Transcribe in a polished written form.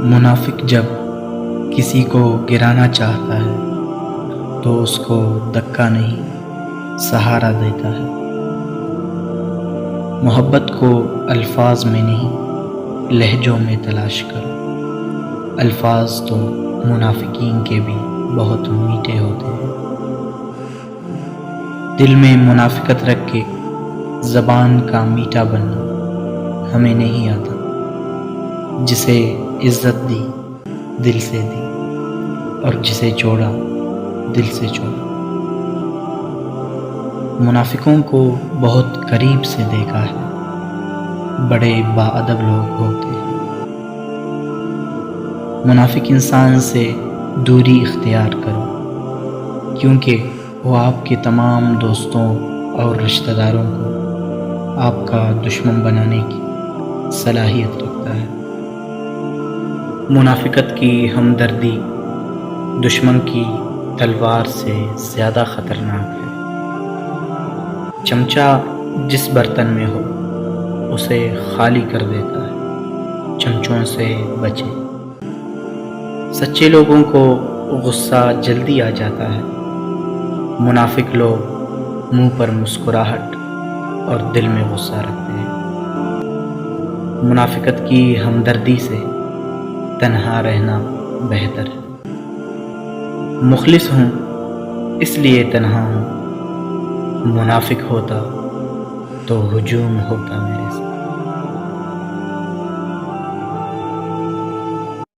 منافق جب کسی کو گرانا چاہتا ہے تو اس کو دھکا نہیں سہارا دیتا ہے۔ محبت کو الفاظ میں نہیں لہجوں میں تلاش کرو۔ الفاظ تو منافقین کے بھی بہت میٹھے ہوتے ہیں۔ دل میں منافقت رکھ کے زبان کا میٹھا بننا ہمیں نہیں آتا۔ جسے عزت دی دل سے دی، اور جسے چھوڑا دل سے چھوڑا۔ منافقوں کو بہت قریب سے دیکھا ہے، بڑے باادب لوگ ہوتے ہیں۔ منافق انسان سے دوری اختیار کرو، کیونکہ وہ آپ کے تمام دوستوں اور رشتہ داروں کو آپ کا دشمن بنانے کی صلاحیت رکھتا ہے۔ منافقت کی ہمدردی دشمن کی تلوار سے زیادہ خطرناک ہے۔ چمچہ جس برتن میں ہو اسے خالی کر دیتا ہے۔ چمچوں سے بچیں۔ سچے لوگوں کو غصہ جلدی آ جاتا ہے۔ منافق لوگ منہ پر مسکراہٹ اور دل میں غصہ رکھتے ہیں۔ منافقت کی ہمدردی سے تنہا رہنا بہتر ہے۔ مخلص ہوں اس لیے تنہا ہوں، منافق ہوتا تو ہجوم ہوتا میرا۔